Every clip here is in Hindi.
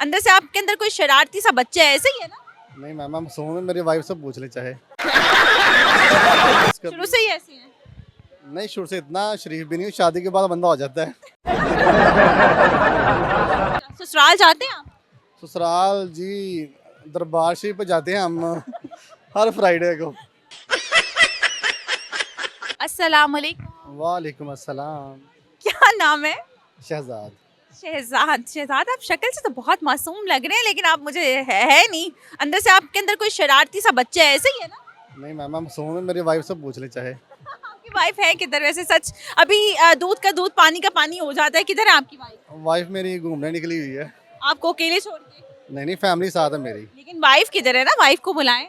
अंदर से आपके अंदर कोई शरारती सा बच्चा है, ऐसे ही है ना? नहीं मैम, हम सो में मेरी वाइफ से पूछ ले चाहे। शुरू से ही ऐसे हैं? नहीं, शुरू से इतना शरीफ भी नहीं हूँ, शादी के बाद बंदा हो जाता है। ससुराल जाते हैं आप? ससुराल जी, दरबार शरीफ पे जाते हैं हम हर फ्राइडे को। अस्सलाम वालेकुम। वालेकुम अस्सलाम। क्या नाम है? शहजाद। शहजाद। शहजाद, आप शक्ल से तो बहुत मासूम लग रहे हैं, लेकिन आप मुझे है नहीं। अंदर से आपके अंदर कोई शरारती सा बच्चा है, ऐसे ही है ना? नहीं मैम, हम सो में मेरी वाइफ से पूछ ले चाहे। आपकी वाइफ है किधर वैसे? सच अभी दूध का दूध पानी का पानी हो जाता है। किधर है आपकी वाइफ? वाइफ मेरी घूमने निकली हुई है। आपको अकेले छोड़ के? नहीं नहीं, फैमिली साथ है मेरी। लेकिन वाइफ किधर है ना, वाइफ को बुलाएं।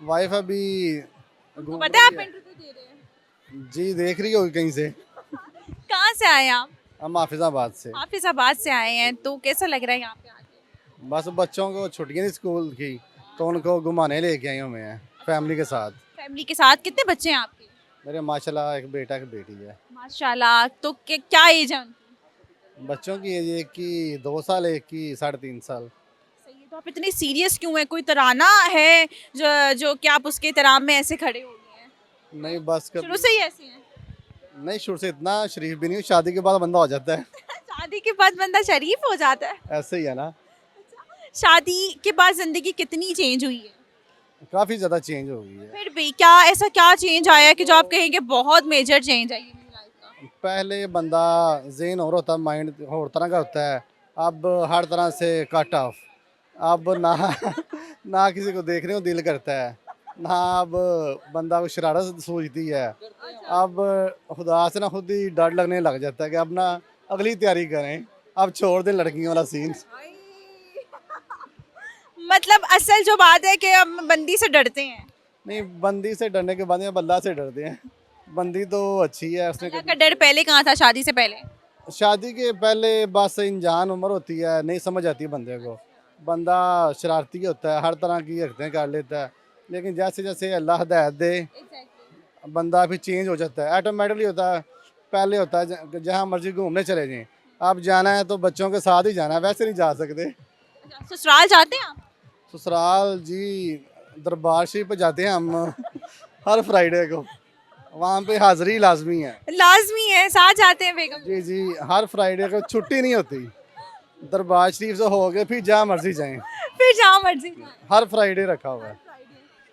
वाइफ अभी तो घूम पता है रही आप है। इंटरव्यू दे रहे हैं? जी, देख रही होगी कहीं से। कहाँ से आए हैं आप? हम हाफिजाबाद से। हाफिजाबाद से आए हैं, तो कैसा लग रहा है यहाँ पे आके? बस बच्चों को छुट्टियां थी स्कूल की, तो उनको घुमाने लेके आए हुए हैं फैमिली के साथ। फैमिली के साथ? कितने बच्चे हैं आपके? मेरे माशाल्लाह एक बेटा एक बेटी है। माशाल्लाह। तो क्या एज है उनकी? बच्चों की एज एक की 2 साल, एक की 3.5 साल। सही है। तो आप इतने सीरियस क्यों हैं? कोई तराना है जो कि आप उसके एहतराम में ऐसे खड़े हो गए हैं? नहीं बस शुरू कभी से ही ऐसे हैं? नहीं, शुरू से इतना शरीफ भी नहीं हूँ, शादी के बाद बंदा हो जाता है। शादी के बाद बंदा शरीफ हो जाता है? ऐसे ही है ना। शादी के बाद जिंदगी कितनी चेंज हुई है? काफ़ी ज़्यादा चेंज हो गई है। फिर भी क्या ऐसा क्या चेंज आया कि जो आप कहेंगे बहुत मेजर चेंज आई है मेरी लाइफ का? पहले बंदा जेन और होता, माइंड और तरह का होता है। अब हर तरह से कट ऑफ। अब ना ना किसी को देखने को दिल करता है, ना अब बंदा को शरारत सूझती है। अब खुदा से ना खुद ही डर लगने लग जाता है कि अब ना अगली तैयारी करें, अब छोड़ दें लड़कियों वाला सीन। मतलब असल जो बात है कि हम बंदी से डरते हैं। नहीं, बंदी से डरने के बाद अब अल्लाह से डरते हैं। बंदी तो अच्छी है, उसने अल्लाह का डर पहले कहाँ था, शादी से पहले? शादी के पहले बस इंजान उम्र होती है, नहीं समझ आती है बंदे को। बंदा शरारती होता है, हर तरह की हरकतें कर लेता है, लेकिन जैसे जैसे अल्लाह हिदायत दे बंदा फिर चेंज हो जाता है, ऑटोमेटिकली होता है। पहले होता है जहाँ मर्जी घूमने चले जाएं, अब जाना है तो बच्चों के साथ ही जाना है, वैसे नहीं जा सकते। ससुराल जाते हैं आप? ससुराल जी, दरबार शरीफ पे जाते हैं हम हर फ्राइडे को। वहाँ पे हाज़िरी लाजमी है। लाजमी है, साथ जाते हैं बेगम? जी जी, हर फ्राइडे को छुट्टी नहीं होती। दरबार शरीफ से हो गए फिर जहाँ मर्जी जाएं, फिर जहाँ मर्जी। हर फ्राइडे रखा हुआ है।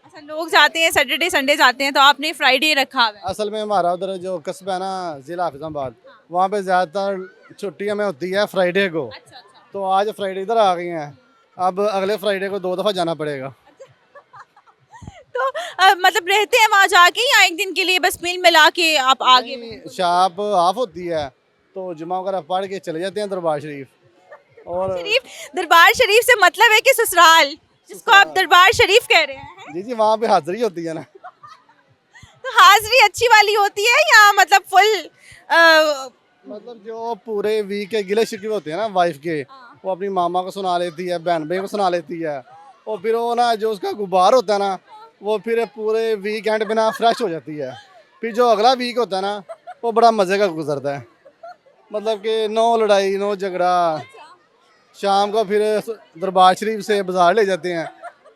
अच्छा, लोग जाते हैं सैटरडे संडे जाते हैं, तो आपने फ्राइडे रखा हुआ है? असल में हमारा उधर जो कस्बा है ना, ज़िला हाफिजाबाद, वहाँ पे ज़्यादातर छुट्टियाँ में होती है फ्राइडे को। अच्छा अच्छा। तो आज फ्राइडे इधर आ गई हैं, अब अगले फ्राइडे को 2 दफ़ा जाना पड़ेगा। तो मतलब रहते हैं वहाँ जाके या एक दिन के लिए बस मिल मिला के आप आगे? नहीं, शॉप ऑफ होती है तो जुमा वगैरह पढ़ के चले जाते हैं दरबार शरीफ। और शरीफ, दरबार शरीफ से मतलब है कि ससुराल, जिसको आप दरबार शरीफ कह रहे हैं? जी जी, वहाँ पे हाज़िरी होती है ना। तो हाजिरी अच्छी वाली होती है या मतलब फुल? मतलब जो पूरे वीक के गिले शिकवे होते हैं ना वाइफ के, वो अपनी मामा को सुना लेती है, बहन भाई को सुना लेती है, और फिर वो ना जो उसका गुब्बार होता है ना, वो फिर पूरे वीकेंड पे ना फ्रेश हो जाती है। फिर जो अगला वीक होता है ना, वो बड़ा मज़े का गुजरता है। मतलब कि नो लड़ाई नो झगड़ा। शाम को फिर दरबार शरीफ से बाज़ार ले जाते हैं,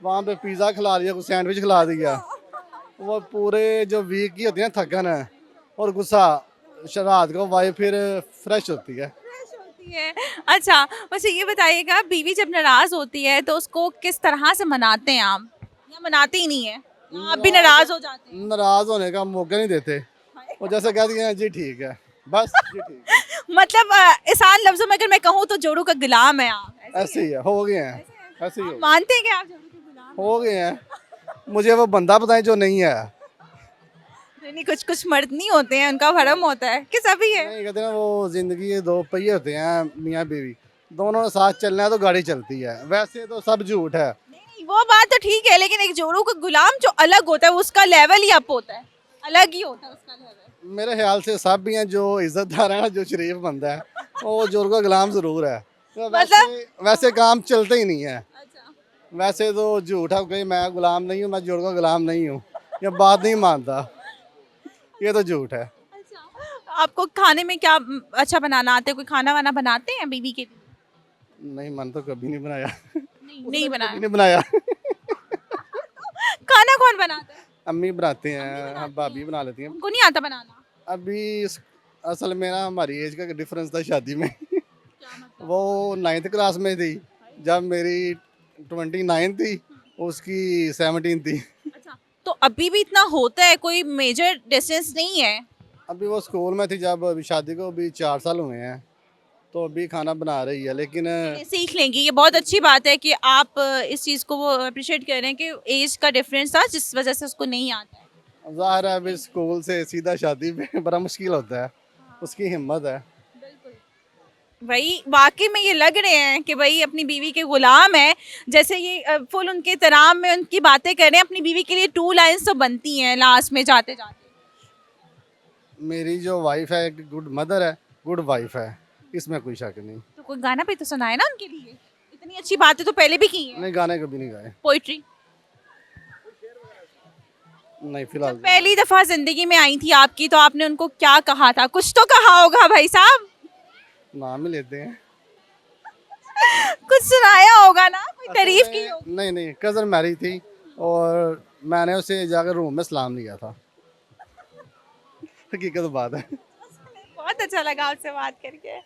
वहाँ पे पिज़्ज़ा खिला दिया, कुछ सैंडविच खिला दिया। वो पूरे जो वीक की होती है ना थकन है और गुस्सा, रात को वाइफ फिर फ्रेश होती है। होती है। अच्छा, वैसे ये बताइएगा, बीवी जब नाराज होती है तो उसको किस तरह से मनाते हैं आप, या मनाते ही नहीं है, या आप भी नाराज हो जाते हैं? नाराज होने का मौका नहीं देते, वो जैसे कह दिए जी ठीक है, बस जी ठीक है। मतलब आसान लफ्जों में अगर मैं कहूँ तो जोड़ों का गुलाम है आप? ऐसे ही है, हो गए हैं, ऐसे ही आप मानते हैं कि आप जोड़ों के गुलाम? हो गए हैं। मुझे वो बंदा बताएं जो नहीं है। नहीं, कुछ कुछ मर्द नहीं होते हैं, उनका भरम होता है कि सभी है? नहीं, कहते ना वो जिंदगी के 2 पहिए होते हैं, मियाँ बीवी, दोनों ने साथ चलना है तो गाड़ी चलती है। वैसे तो सब झूठ है। नहीं, वो बात तो ठीक है, लेकिन एक जोड़ों का गुलाम जो अलग होता है उसका लेवल ही अप होता है, अलग ही होता है उसका लेवल। मेरे ख्याल से सब भी हैं, जो इज्जतदार है ना, जो शरीफ बंदा है, वो जोर का गुलाम जरूर है। तो वैसे काम चलते ही नहीं है। अच्छा, वैसे तो झूठ है कि मैं गुलाम नहीं हूँ, मैं जोर का गुलाम नहीं हूँ, ये बात नहीं मानता, ये तो झूठ है। अच्छा। आपको खाने में क्या अच्छा बनाना आता है? कोई खाना वाना बनाते हैं बीवी के लिए? नहीं, मन तो कभी नहीं बनाया। नहीं बनाया। नहीं बनाया। खाना कौन बनाता है? अम्मी बनाते हैं, हाँ, भाभी बना लेती हैं। उनको नहीं आता बनाना? अभी असल में ना हमारी एज का डिफरेंस था शादी में। क्या मतलब? वो 9th क्लास में थी जब मेरी 29 थी, उसकी 17 थी। अच्छा, तो अभी भी इतना होता है, कोई मेजर डिस्टेंस नहीं है? अभी वो स्कूल में थी जब अभी शादी को अभी 4 साल हुए हैं, तो अभी खाना बना रही है, लेकिन ये सीख लेंगी, ये बहुत अच्छी बात है कि आप इस चीज़ को वो अप्रिशिएट कर रहे हैं कि एज का डिफरेंस था जिस वजह से उसको नहीं आता है। ज़ाहिर है अभी स्कूल से सीधा शादी पे बड़ा मुश्किल होता है, उसकी हिम्मत है। भाई वाकई में ये लग रहे हैं कि भाई अपनी बीवी के गुलाम है, जैसे ये फुल उनके तराम में उनकी बातें कर रहे हैं। अपनी बीवी के लिए 2 लाइंस तो बनती हैं लास्ट में जाते जाते। मेरी जो वाइफ है एक गुड मदर है, गुड वाइफ है, इसमें कोई शक नहीं। तो कोई गाना भी तो सुनाए ना उनके लिए, इतनी अच्छी बातें तो पहले भी की हैं। नहीं, गाने कभी नहीं गाए। पोइट्री। नहीं, फिलहाल पहली दफा जिंदगी में आई थी आपकी, तो आपने उनको क्या कहा था? कुछ तो कहा होगा भाई साहब, नाम ही लेते हैं। कुछ सुनाया होगा ना, कोई तारीफ असल की में- होगी। नहीं नहीं, कज़न मैरिज थी और मैंने उसे जाकर रूम में सलाम लिया था। हकीकत बात है। बहुत अच्छा लगा आपसे बात करके।